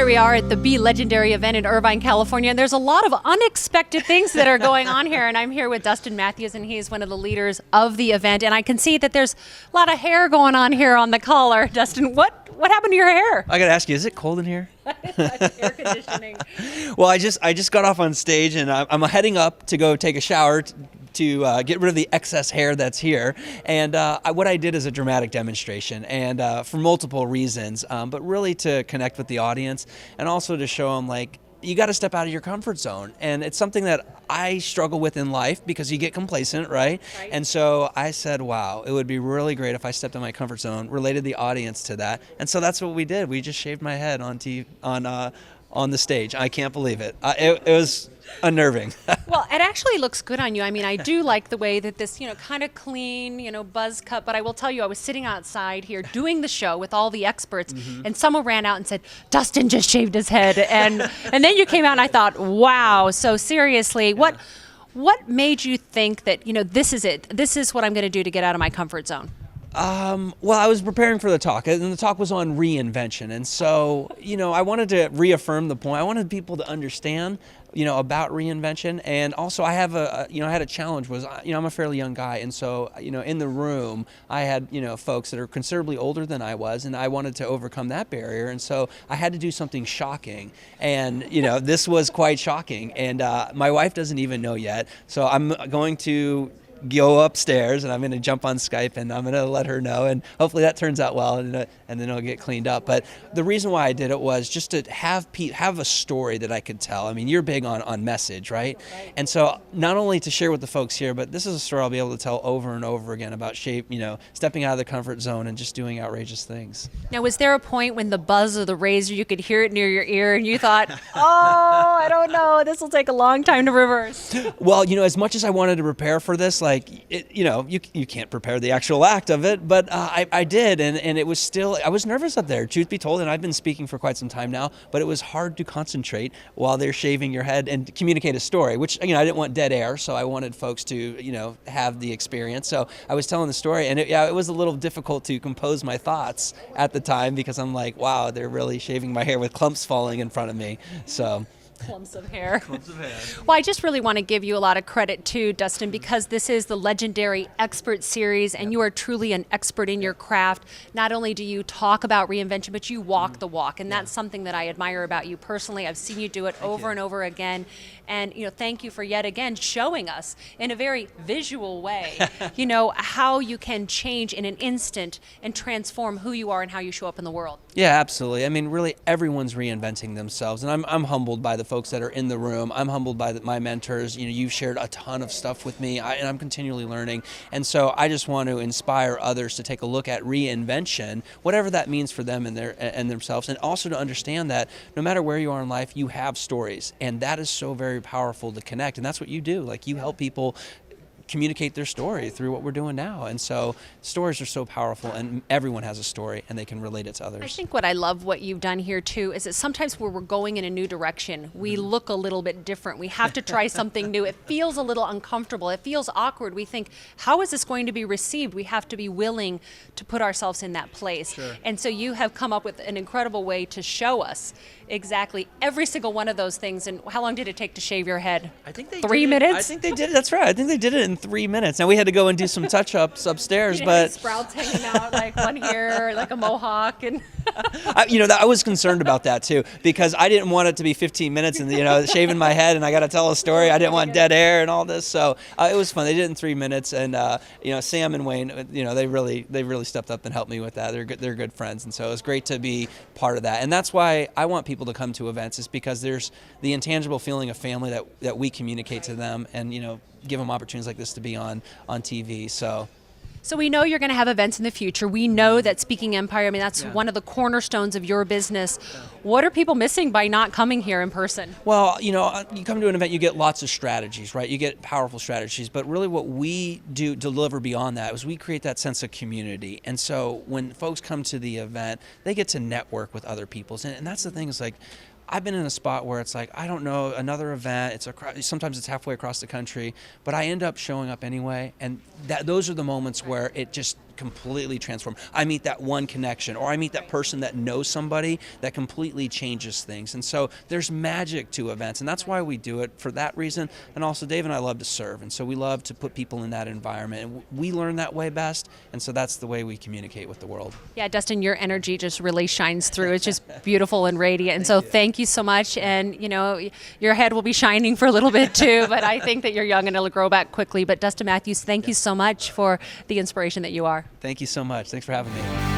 here we are at the Be Legendary event in Irvine, California, and there's a lot of unexpected things that are going on here, and I'm here with Dustin Mathews, and he's one of the leaders of the event, and I can see that there's a lot of hair going on here on the collar. Dustin, what happened to your hair? I gotta ask you, is it cold in here? Air conditioning. Well, I just got off on stage, and I'm heading up to go take a shower to get rid of the excess hair that's here. And what I did is a dramatic demonstration, and for multiple reasons, but really to connect with the audience and also to show them, like, you got to step out of your comfort zone. And it's something that I struggle with in life because you get complacent, right? And so I said, wow, it would be really great if I stepped in my comfort zone, related the audience to that. And so that's what we did. We just shaved my head on the stage. I can't believe it. It was unnerving. Well, it actually looks good on you. I mean, I do like the way that this, kind of clean, buzz cut, but I will tell you, I was sitting outside here doing the show with all the experts, and someone ran out and said, Dustin just shaved his head, and then you came out and I thought, wow, so seriously, what made you think that, this is it, this is what I'm going to do to get out of my comfort zone? Well, I was preparing for the talk, and the talk was on reinvention, and so, I wanted to reaffirm the point. I wanted people to understand, about reinvention, and also I have I had a challenge was, I'm a fairly young guy, and so, in the room, I had, folks that are considerably older than I was, and I wanted to overcome that barrier, and so I had to do something shocking, and, this was quite shocking, and my wife doesn't even know yet, so I'm going to go upstairs and I'm going to jump on Skype and I'm going to let her know, and hopefully that turns out well, and then it'll get cleaned up. But the reason why I did it was just to have a story that I could tell. I mean, you're big on message, right? And so not only to share with the folks here, but this is a story I'll be able to tell over and over again about stepping out of the comfort zone and just doing outrageous things. Now, was there a point when the buzz of the razor, you could hear it near your ear and you thought, oh, I don't know, this will take a long time to reverse? Well, as much as I wanted to prepare for this, you can't prepare the actual act of it, but I did, and it was still, I was nervous up there, truth be told, and I've been speaking for quite some time now, but it was hard to concentrate while they're shaving your head and communicate a story, which, I didn't want dead air, so I wanted folks to, have the experience. So I was telling the story, and it was a little difficult to compose my thoughts at the time because I'm like, wow, they're really shaving my hair with clumps falling in front of me, so. Clumps of hair. Clumps of hair. Well, I just really want to give you a lot of credit too, Dustin, because this is the Legendary Expert Series, and you are truly an expert in your craft. Not only do you talk about reinvention, but you walk the walk, and that's something that I admire about you personally. I've seen you do it over and over again, and thank you for yet again showing us in a very visual way, how you can change in an instant and transform who you are and how you show up in the world. Yeah, absolutely. I mean, really, everyone's reinventing themselves, and I'm humbled by the folks that are in the room. I'm humbled by my mentors. You've shared a ton of stuff with me, and I'm continually learning. And so I just want to inspire others to take a look at reinvention, whatever that means for them and themselves, and also to understand that no matter where you are in life, you have stories, and that is so very powerful to connect. And that's what you do. Like, you help people communicate their story through what we're doing now. And so stories are so powerful, and everyone has a story and they can relate it to others. I think what I love what you've done here too is that sometimes where we're going in a new direction, we look a little bit different. We have to try something new. It feels a little uncomfortable. It feels awkward. We think, how is this going to be received? We have to be willing to put ourselves in that place. Sure. And so you have come up with an incredible way to show us exactly every single one of those things. And how long did it take to shave your head? I think they 3 minutes? I think they did it. That's right. I think they did it in 3 minutes. Now we had to go and do some touch-ups upstairs, but sprouts hanging out, like one here, like a mohawk, and I was concerned about that too, because I didn't want it to be 15 minutes and shaving my head and I got to tell a story. I didn't want dead air and all this, so it was fun. They did it in 3 minutes, and Sam and Wayne, they really stepped up and helped me with that. They're good friends, and so it was great to be part of that. And that's why I want people to come to events, is because there's the intangible feeling of family that we communicate to them, and give them opportunities like this to be on TV. So we know you're going to have events in the future. We know that Speaking Empire, that's one of the cornerstones of your business. What are people missing by not coming here in person? Well, you come to an event, you get lots of strategies, right? You get powerful strategies, but really what we do deliver beyond that is we create that sense of community. And so when folks come to the event, they get to network with other people. And that's the thing, is like, I've been in a spot where it's like, I don't know, another event, sometimes it's halfway across the country, but I end up showing up anyway, and those are the moments where it just completely transformed. I meet that one connection, or I meet that person that knows somebody that completely changes things. And so there's magic to events, and that's why we do it, for that reason. And also, Dave and I love to serve, and so we love to put people in that environment. And we learn that way best, and so that's the way we communicate with the world. Yeah, Dustin, your energy just really shines through. It's just beautiful and radiant. And so thank you so much. And, you know, your head will be shining for a little bit too, but I think that you're young and it'll grow back quickly. But Dustin Mathews, thank you so much for the inspiration that you are. Thank you so much. Thanks for having me.